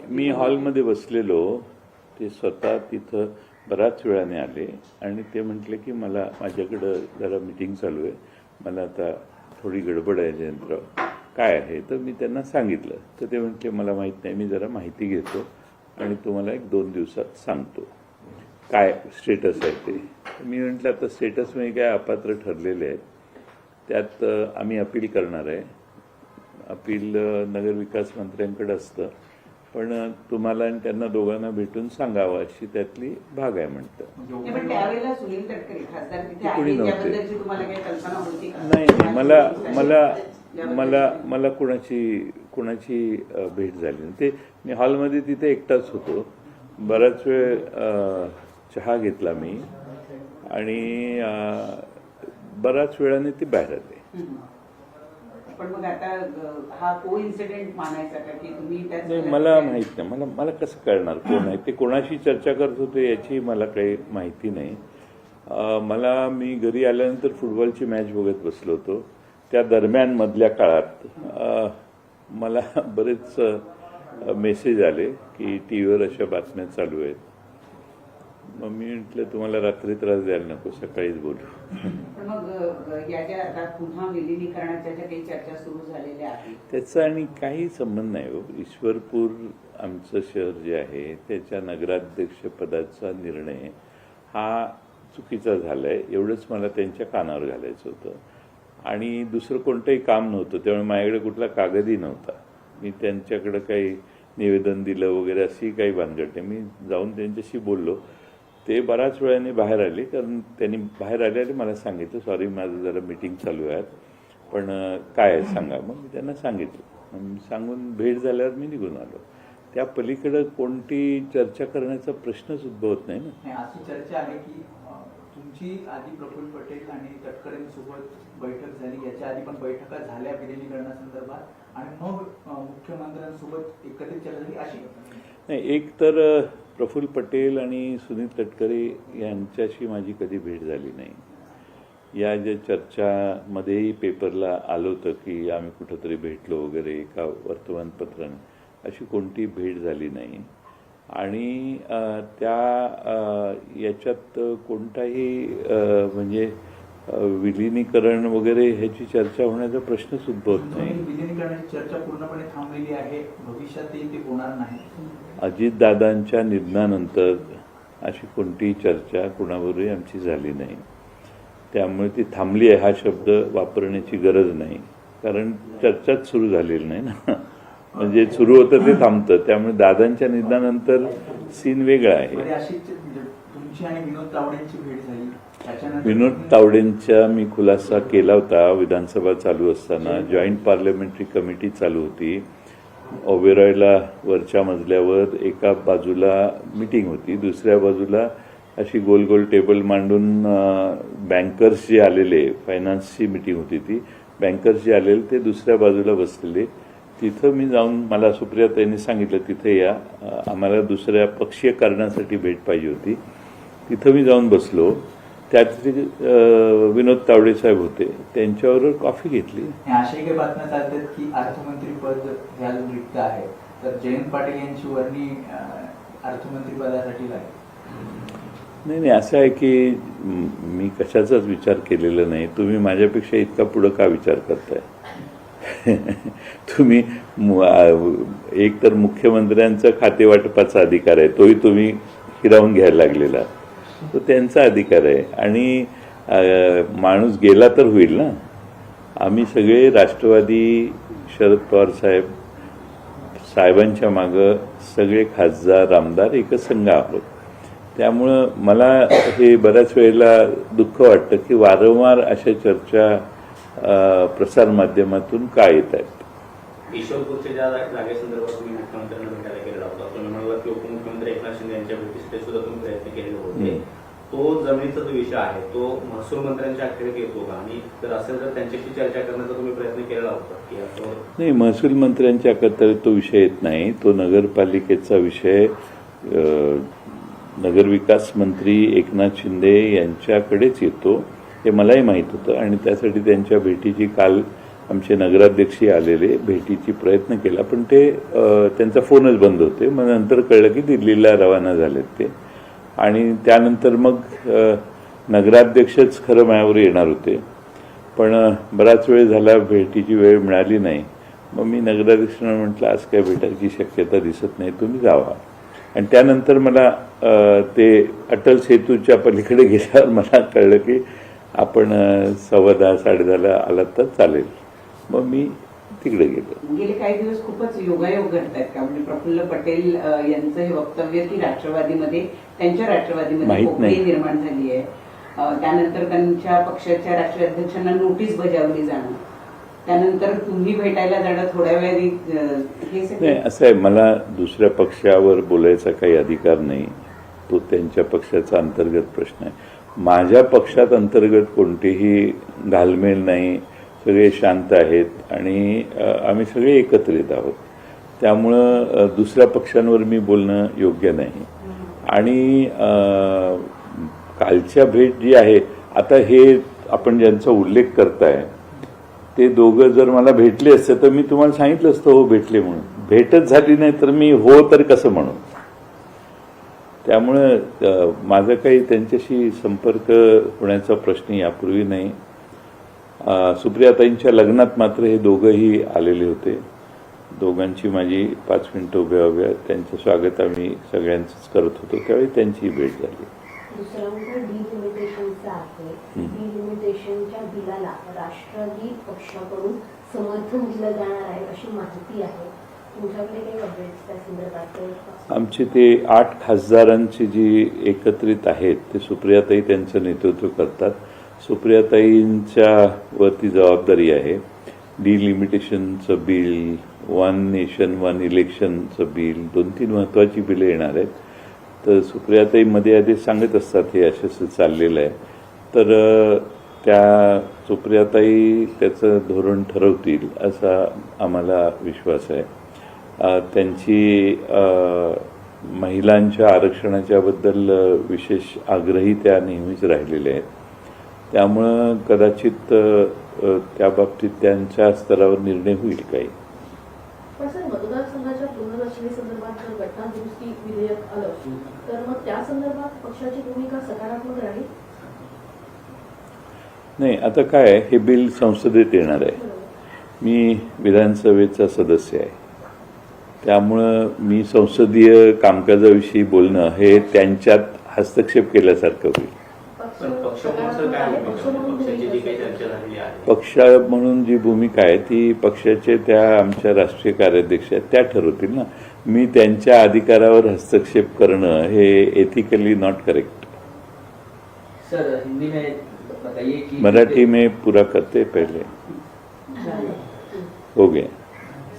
मी हॉलमध्ये बसलेलो, ते स्वतः तिथं बराच वेळाने आले आणि ते म्हटले की मला माझ्याकडं जरा मीटिंग चालू आहे, मला आता थोडी गडबड आहे जयंतराव, काय आहे. तर मी त्यांना सांगितलं. तर ते म्हटले मला माहीत नाही, मी जरा माहिती घेतो आणि तुम्हाला 1-2 दिवसात सांगतो काय स्टेटस आहे ते. मी म्हटलं आता स्टेटस म्हणजे काय, अपात्र ठरलेले आहेत, त्यात आम्ही अपील करणार आहे. अपील नगरविकास मंत्र्यांकडे असतं, पण तुम्हाला आणि त्यांना दोघांना भेटून सांगावं अशी त्यातली भाग आहे म्हणतं. कोणी नव्हते. नाही, मला कुणाची भेट झाली नाही. ते मी हॉलमध्ये तिथे एकटाच होतो. बराच वेळ चहा घेतला मी आणि बराच वेळाने ते बाहेर आले. पण मग आता हा कोइन्सिडेंट मानायचा का की तुम्ही नाही, मला माहित नाही. मला कसं कळणार कोण आहे ते, कोणाशी चर्चा करत होते याची मला काही माहिती नाही. मी घरी आल्यानंतर फुटबॉलची मॅच बघत बसलो होतो. त्या दरम्यान मधल्या काळात मला बरेच मेसेज आले की टीव्हीवर अशा बातम्या चालू आहेत. मग मी म्हटलं तुम्हाला रात्री त्रास द्यायला नको, सकाळीच बोलू. मग याच्या आता पुन्हा विलिनीकरणाच्या ज्या काही चर्चा सुरू झालेल्या आहेत त्याचा आणि काही संबंध नाही हो. ईश्वरपूर आमचं शहर जे आहे त्याच्या नगराध्यक्षपदाचा निर्णय हा चुकीचा झालाय, एवढंच मला त्यांच्या कानावर घालायचं होतं. आणि दुसरं कोणतंही काम नव्हतं, त्यामुळे माझ्याकडे कुठला कागदही नव्हता. मी त्यांच्याकडे काही निवेदन दिलं वगैरे अशी काही भानगड नाही. मी जाऊन त्यांच्याशी बोललो. ते बऱ्याच वेळाने बाहेर आले, कारण त्यांनी बाहेर आले मला सांगितलं सॉरी माझं जरा मीटिंग चालू आहे, पण काय आहे सांगा. मग मी त्यांना सांगितलं. सांगून भेट झाल्यावर मी निघून आलो. त्या पलीकडे कोणती चर्चा करण्याचा प्रश्नच उद्भवत नाही ना. अशी चर्चा आहे की तुमची आधी प्रफुल्ल पटेल आणि तटकरेंसोबत बैठक झाली, याच्या आधी पण बैठका झाल्या विलिनीकरणासंदर्भात आणि मग मुख्यमंत्र्यांसोबत एकत्रित चर्चा झाली अशी नाही. एक तर प्रफुल्ल पटेल आणि सुनील तटकरे यांच्याशी माझी कधी भेट झाली नाही. या ज्या चर्चामध्येही पेपरला आलं होतं की आम्ही कुठंतरी भेटलो वगैरे एका वर्तमानपत्राने, अशी कोणती भेट झाली नाही. आणि याच्यात कोणताही म्हणजे विलिनीकरण वगैरे ह्याची चर्चा होण्याचा प्रश्नच उद्भवत नाही. विलिनीकरणाची चर्चा पूर्णपणे थांबलेली आहे, भविष्यातही ते होणार नाही. अजितदादांच्या निधनानंतर अशी कोणतीही चर्चा कुणाबरोबरही आमची झाली नाही. त्यामुळे ती थांबली आहे हा शब्द वापरण्याची गरज नाही, कारण चर्चाच सुरू झालेली नाही ना. म्हणजे सुरू होतं ते थांबतं. त्यामुळे दादांच्या निधनानंतर सीन वेगळा आहे. तुमची आणि विनोद तावडेंची भेट झाली. विनोद तावडेंचा मी खुलासा केला होता विधानसभा चालू असताना. जॉईंट पार्लमेंटरी कमिटी चालू होती. ओबेरॉयला वरच्या मजल्यावर एका बाजूला मीटिंग होती, दुसऱ्या बाजूला अशी गोल गोल टेबल मांडून बँकर्स जे आलेले, फायनान्सची मीटिंग होती ती, बँकर्स जे आलेले ते दुसऱ्या बाजूला बसलेले. तिथं मी जाऊन, मला सुप्रियाताईंनी सांगितलं तिथे या, आम्हाला दुसऱ्या पक्षीय कारणासाठी भेट पाहिजे होती. तिथं मी जाऊन बसलो. त्यात विनोद तावडे साहेब होते, त्यांच्याबरोबर कॉफी घेतली. अशाही काही बातम्या चालतात की अर्थमंत्री पद हे अजून रिक्त आहे, तर जयंत पाटील यांची वर्णी अर्थमंत्री पदासाठी लागेल. नाही, असं आहे की मी कशाचाच विचार केलेला नाही. तुम्ही माझ्यापेक्षा इतका पुढं का विचार करताय? तुम्ही एक तर मुख्यमंत्र्यांचा खातेवाटपाचा अधिकार आहे, तोही तुम्ही हिरावून घ्यायला लागलेला, तो त्यांचा अधिकार आहे. आणि माणूस गेला तर होईल ना. आम्ही सगळे राष्ट्रवादी, शरद पवार साहेबांच्या मागं सगळे खासदार आमदार एकच संघ आहोत. त्यामुळं मला हे बऱ्याच वेळेला दुःख वाटतं की वारंवार अशा चर्चा प्रसारमाध्यमातून का येत आहेत. ईश्वरपूरच्या ज्या जागेसंदर्भात तुम्ही मुख्यमंत्र्यांना भेटायला गेलेला होता, तुम्ही म्हणाला की उपमुख्यमंत्री एकनाथ शिंदे यांच्या भेटीसाठी सुद्धा तुम्ही प्रयत्न केलेले होते. तो जमिनीचा जो विषय आहे तो महसूल मंत्र्यांच्या अखेरीत येतो का, आणि जर असेल तर त्यांच्याशी चर्चा करण्याचा तुम्ही प्रयत्न केलेला होता? नाही, महसूल मंत्र्यांच्या अखेरीत तो विषय येत नाही. तो नगरपालिकेचा विषय नगरविकास मंत्री एकनाथ शिंदे यांच्याकडेच येतो, हे मलाही माहीत होतं. आणि त्यासाठी त्यांच्या भेटीची काल आमचे नगराध्यक्षही आलेले, भेटीची प्रयत्न केला, पण ते त्यांचा फोनच बंद होते. मग नंतर कळलं की दिल्लीला रवाना झालेत ते, आणि त्यानंतर मग नगराध्यक्षच खरं माझ्यावर येणार होते, पण बराच वेळ झाला, भेटीची वेळ मिळाली नाही. मग मी नगराध्यक्षांना म्हटलं आज काय भेटायची शक्यता दिसत नाही, तुम्ही जावा. आणि त्यानंतर मला ते अटल सेतूच्या पलीकडे गेल्यावर मला कळलं की आपण 10:15 10:30 आलात तर चालेल. मग मी तिकडे गेलो. गेले काही दिवस खूपच योगायोग घडतायत का? म्हणजे प्रफुल्ल पटेल यांचं हे वक्तव्य की राष्ट्रवादीमध्ये, त्यांच्या राष्ट्रवादीमध्ये माहित पोकळी नाही. निर्माण झाली आहे, त्यानंतर त्यांच्या पक्षाच्या राष्ट्रीय अध्यक्षांना नोटीस बजावली जाणं, त्यानंतर तुम्ही भेटायला जाणं, थोड्या वेळाने हे नाही, सगळं असं आहे, मला दुसऱ्या पक्षावर बोलायचा काही अधिकार नाही. तो त्यांच्या पक्षाचा अंतर्गत प्रश्न आहे. माझ्या पक्षात अंतर्गत कोणतीही घालमेल नाही, सगळे शांत आहेत आणि आम्ही सगळे एकत्रित आहोत. त्यामुळं दुसऱ्या पक्षांवर मी बोलणं योग्य नाही. आणि कालच्या भेट जी आहे, आता हे आपण ज्यांचा उल्लेख करताय ते दोघं जर मला भेटले असते तर मी तुम्हाला सांगितलं असतं हो भेटले म्हणून. भेटच झाली नाही तर मी हो तर कसं म्हणू. त्यामुळं माझा काही त्यांच्याशी संपर्क होण्याचा प्रश्न यापूर्वी नाही. सुप्रियाताईंच्या लग्नात मात्र हे दोघंही आलेले होते. दोघांची माझी 5 मिनिटं उभ्या त्यांचं स्वागत आम्ही सगळ्यांचंच करत होतो, त्यावेळी त्यांची भेट झाली. दुसरा मुद्दा डिलिमिटेशनचा आहे. डिलिमिटेशनच्या बिलाला राष्ट्रवादी पक्षाकडून समर्थन दिलं जाणार आहे अशी माहिती आहे. तुमच्याकडे काही अपडेट्स त्या संदर्भात? आमचे ते 8 खासदारांची जी एकत्रित आहेत ते सुप्रियाताई त्यांचं नेतृत्व करतात. सुप्रियाताईंच्या वरती जबाबदारी आहे. डिलिमिटेशनचं बिल, 1 नेशन 1 इलेक्शनचं बिल, 2-3 महत्त्वाची बिलं येणार आहेत. तर सुप्रियाताई मध्ये आधी सांगत असतात हे असं चाललेलं आहे. तर त्या सुप्रियाताई त्याचं धोरण ठरवतील असा आम्हाला विश्वास आहे. त्यांची महिलांच्या आरक्षणाच्याबद्दल विशेष आग्रही त्या नेहमीच राहिलेल्या आहेत. त्यामुळं कदाचित त्या बाबतीत त्यांच्या स्तरावर निर्णय होईल काही. पण सर, मतदारसंघाच्या पुनर्रचनेसंदर्भात जर घटना दुरुस्ती विधेयक आलं तर मग त्या संदर्भात पक्षाची भूमिका सकारात्मक राहील? नाही, आता काय आहे, हे बिल संसदेत येणार आहे. मी विधानसभेचा सदस्य आहे, त्यामुळं मी संसदीय कामकाजाविषयी बोलणं हे त्यांच्यात हस्तक्षेप केल्यासारखं होईल. पक्ष म्हणून काय पक्षाची जी काही चर्चा झालेली आहे, पक्ष म्हणून जी भूमिका आहे ती पक्षाचे त्या आमच्या राष्ट्रीय कार्याध्यक्ष आहेत त्या ठरवतील ना. मी त्यांच्या अधिकारावर हस्तक्षेप करणं हे ethically not correct. Sir, Hindi में बताइए कि मराठी में पूरा करते पहले हो गया.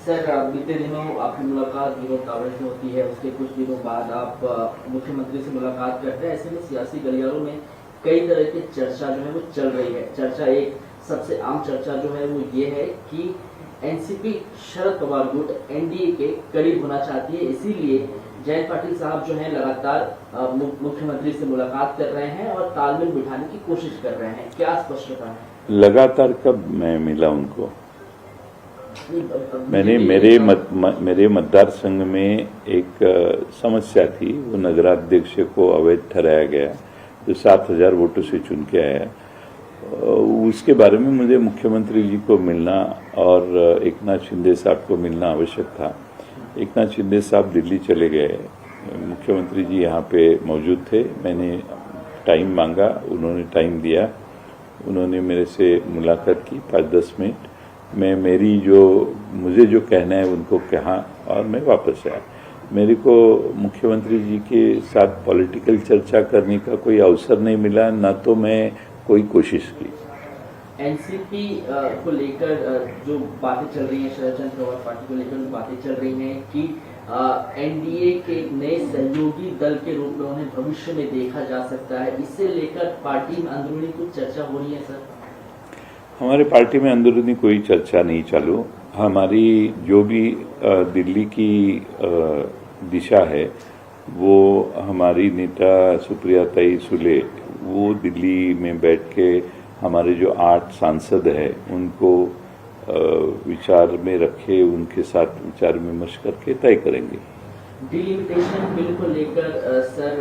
सर, बीते दिनों आपकी मुलाकात विनोद तावड़े से होती है, उसके कुछ दिनों बाद आप मुख्यमंत्री से मुलाकात करते हैं. ऐसे में सियासी गलियारों में कई तरह की चर्चा जो है वो चल रही है. चर्चा, एक सबसे आम चर्चा जो है वो ये है कि एनसीपी शरद पवार गुट एनडीए के करीब होना चाहती है, इसीलिए जयंत पाटिल साहब जो है लगातार मुख्यमंत्री से मुलाकात कर रहे हैं और तालमेल बिठाने की कोशिश कर रहे हैं. क्या स्पष्टता है? लगातार कब मैं मिला उनको? मैंने मेरे मतदार संघ में एक समस्या थी, वो नगराध्यक्ष को अवैध ठहराया गया जो 7,000 वोटों से चुन के आया. उसके बारे में मुझे मुख्यमंत्री जी को मिलना और एकनाथ शिंदे साहब को मिलना आवश्यक था. एकनाथ शिंदे साहब दिल्ली चले गए, मुख्यमंत्री जी यहाँ पे मौजूद थे. मैंने टाइम मांगा, उन्होंने टाइम दिया, उन्होंने मेरे से मुलाकात की 5-10 मिनट. मैं मुझे जो कहना है उनको कहा और मैं वापस आया. मेरे को मुख्यमंत्री जी के साथ पॉलिटिकल चर्चा करने का कोई अवसर नहीं मिला, ना तो मैं कोई कोशिश की. एनसीपी को लेकर जो बातें चल रही हैं, शरद चंद्र पवार पार्टी को लेकर जो बातें चल रही हैं कि एनडीए के नए सहयोगी दल के रूप में उन्हें भविष्य में देखा जा सकता है, इससे लेकर पार्टी में अंदरूनी कुछ चर्चा हो रही है. सर, हमारे पार्टी में अंदरूनी कोई चर्चा नहीं चालू. हमारी जो भी दिल्ली की दिशा है वो हमारी नेता सुप्रियाताई सुले वो दिल्ली में बैठ के हमारे जो 8 सांसद हैं उनको विचार में रखे, उनके साथ विचार विमर्श करके तय करेंगे। डिलिमिटेशन बिल को लेकर सर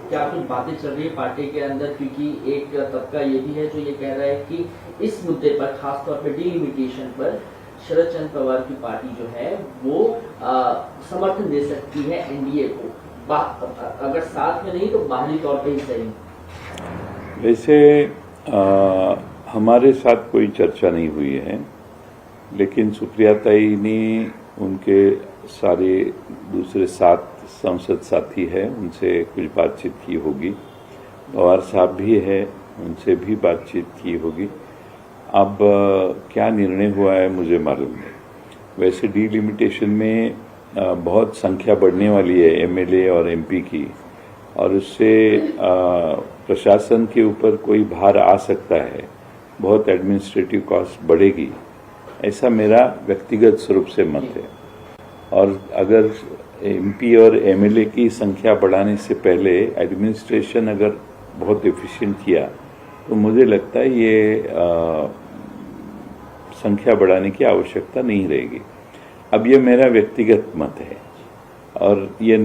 क्या कुछ बातें चल रही है पार्टी के अंदर, क्योंकि एक तबका ये भी है जो ये कह रहा है कि इस मुद्दे पर, खासतौर पर डिलिमिटेशन पर, शरद चंद्र पवार की पार्टी जो है वो समर्थन दे सकती है एनडीए को, अगर साथ में नहीं तो बाहरी तौर पे ही सही। वैसे हमारे साथ कोई चर्चा नहीं हुई है, लेकिन सुप्रिया ताई ने उनके सारे दूसरे 7 संसद साथी हैं, उनसे कुछ बातचीत की होगी। पवार साहब भी है, उनसे भी बातचीत की होगी। अब क्या निर्णय हुआ है मुझे मालूम नहीं। वैसे डिलिमिटेशन में बहुत संख्या बढ़ने वाली है एमएलए और एमपी की, और उससे प्रशासन के ऊपर कोई भार आ सकता है, बहुत एडमिनिस्ट्रेटिव कॉस्ट बढ़ेगी, ऐसा मेरा व्यक्तिगत स्वरूप से मत है। और अगर एमपी और एमएलए की संख्या बढ़ाने से पहले एडमिनिस्ट्रेशन अगर बहुत एफिशिएंट किया तो मुझे लगता है ये संख्या बढ़ाने की आवश्यकता नहीं रहेगी। अब ये मेरा व्यक्तिगत मत है, और ये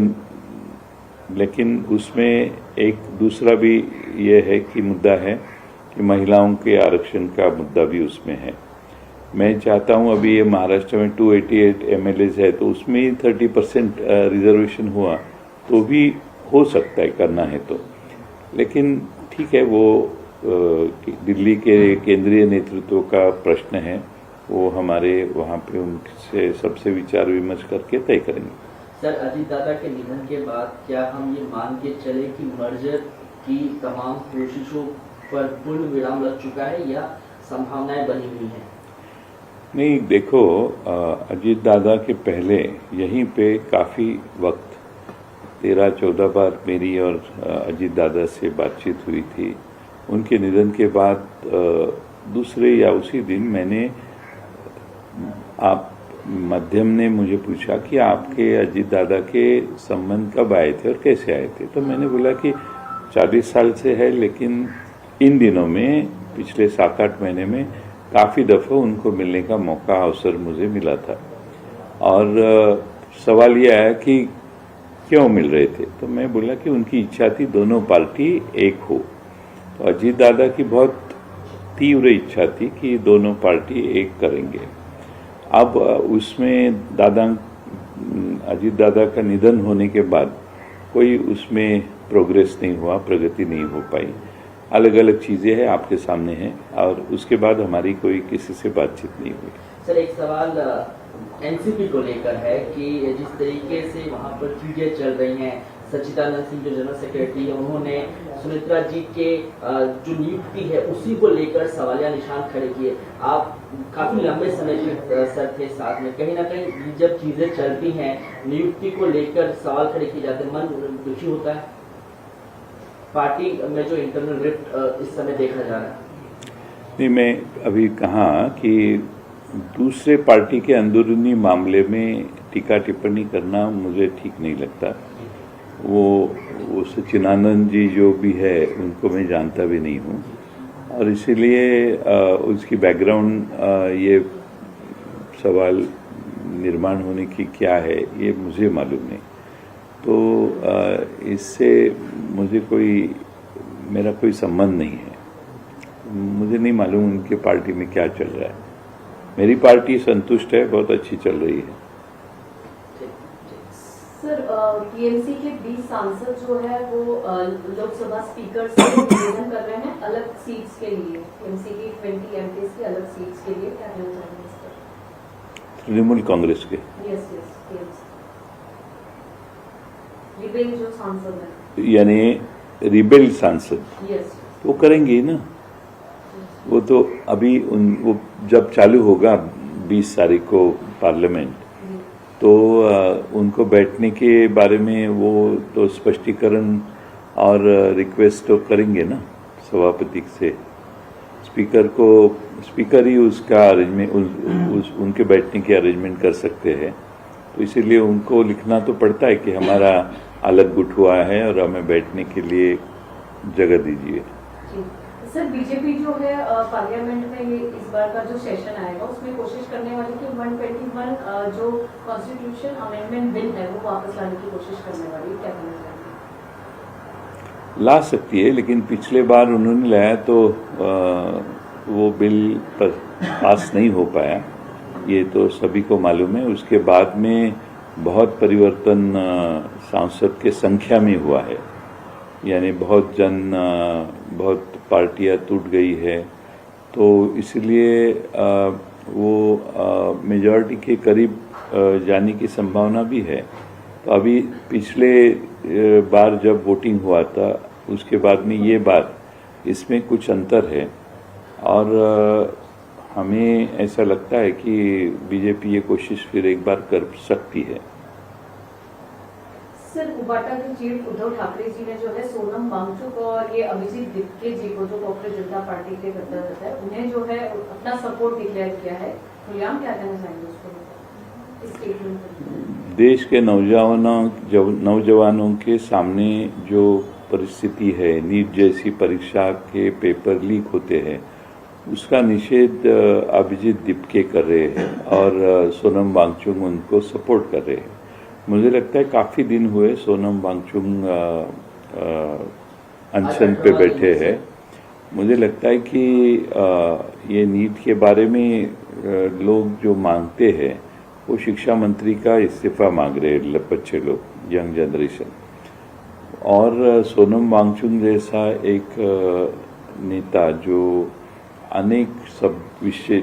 लेकिन उसमें एक दूसरा भी ये है कि मुद्दा है कि महिलाओं के आरक्षण का मुद्दा भी उसमें है। मैं चाहता हूं, अभी ये महाराष्ट्र में 288 एमएलएज है, तो उसमें ही 30% रिजर्वेशन हुआ तो भी हो सकता है करना है तो। लेकिन ठीक है, वो दिल्ली के केंद्रीय नेतृत्व का प्रश्न है, वो हमारे वहाँ पे उनसे सबसे विचार विमर्श करके तय करेंगे। सर, अजीत दादा के निधन के बाद क्या हम ये मान के चले कि मर्जर की तमाम कोशिशों पर पूर्ण विराम लग चुका है या संभावनाएं बनी हुई हैं? नहीं, देखो, अजीत दादा के पहले यहीं पे काफ़ी वक्त 13-14 बार मेरी और अजीत दादा से बातचीत हुई थी। उनके निधन के बाद दूसरे या उसी दिन मैंने माध्यम ने मुझे पूछा कि आपके अजीत दादा के संबंध कब आए थे और कैसे आए थे, तो मैंने बोला कि 40 साल से है, लेकिन इन दिनों में पिछले 7-8 महीने में काफ़ी दफ़ा उनको मिलने का मौका, अवसर मुझे मिला था। और सवाल ये आया कि क्यों मिल रहे थे, तो मैं बोला कि उनकी इच्छा थी दोनों पार्टी एक हो। तो अजीत दादा की बहुत तीव्र इच्छा थी कि दोनों पार्टी एक करेंगे। अब उसमें अजीत दादा का निधन होने के बाद कोई उसमें प्रोग्रेस नहीं हुआ, प्रगति नहीं हो पाई। अलग अलग चीज़ें हैं, आपके सामने हैं, और उसके बाद हमारी कोई किसी से बातचीत नहीं हुई। सर, एक सवाल एनसीपी को लेकर है कि जिस तरीके से वहाँ पर चीजें चल रही हैं, सच्चिदानंद सिंह जो जनरल सेक्रेटरी है, उन्होंने सुमित्रा जी के जो नियुक्ति है उसी को लेकर सवालिया निशान खड़े किए। आप काफी लंबे समय से सर थे साथ में, कहीं ना कहीं जब चीजें चलती हैं, नियुक्ति को लेकर सवाल खड़े किए जाते हैं, मन दुखी होता है। पार्टी में जो इंटरनल रिफ्ट इस समय देखा जा रहा है। नहीं, मैं अभी कहा कि दूसरे पार्टी के अंदरूनी मामले में टीका टिप्पणी करना मुझे ठीक नहीं लगता। वो सच्चिदानंद जी जो भी है उनको मैं जानता भी नहीं हूँ, और इसीलिए उसकी बैकग्राउंड ये सवाल निर्माण होने की क्या है ये मुझे मालूम नहीं। तो इससे मेरा कोई संबंध नहीं है। मुझे नहीं मालूम उनके पार्टी में क्या चल रहा है। मेरी पार्टी संतुष्ट है, बहुत अच्छी चल रही है। सर, टीएमसी के 20 सांसद जो है वो लोकसभा स्पीकर से निवेदन कर रहे हैं अलग सीट्स के लिए, टीएमसी की 20 एमपीज की अलग सीट्स के लिए, क्या कहना चाहेंगे इस पर? तृणमूल कांग्रेस के यस, टीएमसी रिबेल जो सांसद है, यानी रिबेल सांसद, यस, वो करेंगे ना। वो तो अभी वो जब चालू होगा 20 तारीख को पार्लियामेंट, तो उनको बैठने के बारे में वो तो स्पष्टीकरण और रिक्वेस्ट तो करेंगे ना सभापति से। स्पीकर ही उसका अरेंजमेंट, उनके बैठने की अरेंजमेंट कर सकते हैं। तो इसीलिए उनको लिखना तो पड़ता है कि हमारा अलग गुट हुआ है और हमें बैठने के लिए जगह दीजिए। सर बीजेपी जो है पार्लियामेंट में ये इस बार का जो सेशन आएगा उसमें कोशिश करने वाली कि 121 जो कॉन्स्टिट्यूशन अमेंडमेंट बिल है वो वापस लाने की कोशिश करने वाली है, क्या कहना चाहिए? ला सकती है, लेकिन पिछले बार उन्होंने लाया तो वो बिल पास नहीं हो पाया, ये तो सभी को मालूम है। उसके बाद में बहुत परिवर्तन सांसद के संख्या में हुआ है, यानी बहुत पार्टियां टूट गई है, तो इसलिए वो मेजॉरिटी के करीब जाने की संभावना भी है। तो अभी पिछले बार जब वोटिंग हुआ था उसके बाद में ये बार इसमें कुछ अंतर है, और हमें ऐसा लगता है कि बीजेपी ये कोशिश फिर एक बार कर सकती है। सर उबाटा के चीफ उद्धव ठाकरे जी ने जो है सोनम वांगचुक और ये अभिजीत दिपके जी को जो भारतीय जनता पार्टी के गद्दार है उन्हें जो है अपना सपोर्ट डिक्लेयर किया है, खुलेआम क्या कहना चाहेंगे उसको इस स्टेटमेंट पर? देश के नौजवानों के सामने जो परिस्थिति है, नीट जैसी परीक्षा के पेपर लीक होते हैं, उसका निषेध अभिजीत दिपके कर रहे हैं और सोनम वांगचुक उनको सपोर्ट कर रहे हैं। मुझे लगता है काफ़ी दिन हुए सोनम वांगचुक अनशन पे बैठे हैं। मुझे लगता है कि ये नीट के बारे में लोग जो मांगते हैं वो शिक्षा मंत्री का इस्तीफा मांग रहे हैं बच्चे लोग, यंग जनरेशन। और सोनम वांगचुक जैसा एक नेता जो अनेक सब विषय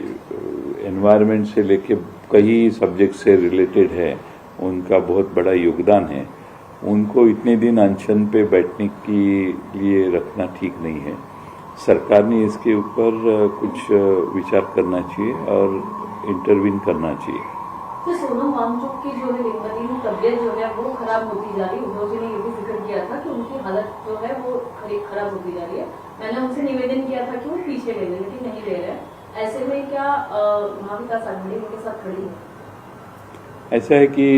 एनवायरनमेंट से लेके कई सब्जेक्ट से रिलेटेड है, उनका बहुत बड़ा योगदान है, उनको इतने दिन अनशन पे बैठने के लिए रखना ठीक नहीं है। सरकार ने इसके ऊपर कुछ विचार करना चाहिए और इंटरवीन करना चाहिए। तो सोनम वांगचुक की जो है दिन तबियत जो है वो खराब होती जा रही है। उद्धव जी ने ये भी जिक्र किया था कि उनकी हालत जो है वो खराब होती जा रही है। मैंने उनसे निवेदन किया था कि वो पीछे ले लें, लेकिन नहीं ले रहे। ऐसे में क्या महाविकास आघाड़ी उनके साथ खड़ी है? ऐसा है कि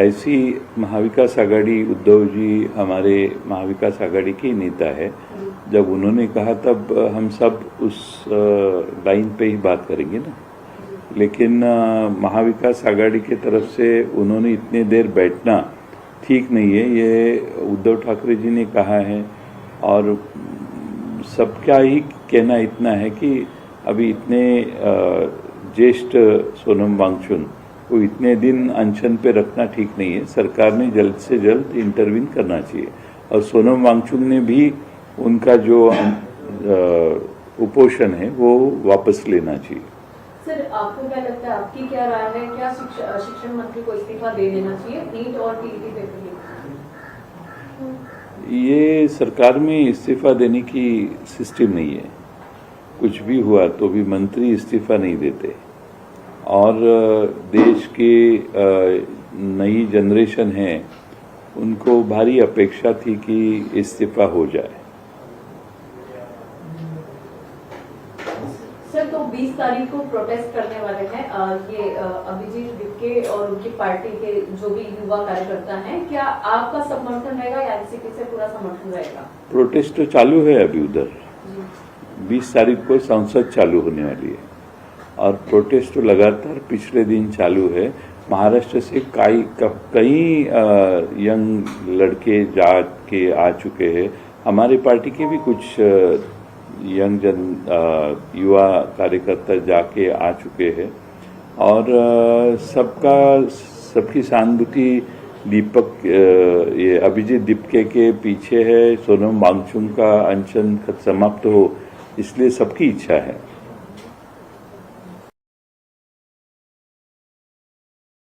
ऐसी महाविकास आघाड़ी, उद्धव जी हमारे महाविकास आघाड़ी के नेता है, जब उन्होंने कहा तब हम सब उस लाइन पे ही बात करेंगे ना। लेकिन महाविकास आघाड़ी की तरफ से उन्होंने इतने देर बैठना ठीक नहीं है, ये उद्धव ठाकरे जी ने कहा है। और सबका ही कहना इतना है कि अभी इतने ज्येष्ठ सोनम वांगचुक को इतने दिन अनशन पे रखना ठीक नहीं है। सरकार ने जल्द से जल्द इंटरवीन करना चाहिए और सोनम वांगचुक ने भी उनका जो उपोषण है वो वापस लेना चाहिए। सर आपको क्या लगता है, आपकी क्या राय है, क्या शिक्षण मंत्री को इस्तीफा दे देना चाहिए नीट और टीईटी पेपर लीक? ये सरकार में इस्तीफा देने की सिस्टम नहीं है। कुछ भी हुआ तो भी मंत्री इस्तीफा नहीं देते, और देश की नई जनरेशन है उनको भारी अपेक्षा थी कि इस्तीफा हो जाए। सर तो 20 तारीख को प्रोटेस्ट करने वाले हैं ये अभिजीत दिपके और उनकी पार्टी के जो भी युवा कार्यकर्ता हैं, क्या आपका समर्थन रहेगा या एनसीपी से पूरा समर्थन रहेगा? प्रोटेस्ट तो चालू है अभी उधर, 20 तारीख को संसद चालू होने वाली है और प्रोटेस्ट तो लगातार पिछले दिन चालू है। महाराष्ट्र से कई यंग लड़के के आ चुके हैं। हमारी पार्टी के भी कुछ यंग युवा कार्यकर्ता जाके आ चुके हैं और सबकी सहानुभूति ये अभिजीत दिपके के पीछे है। सोनम वांगचुक का अनशन समाप्त हो, इसलिए सबकी इच्छा है।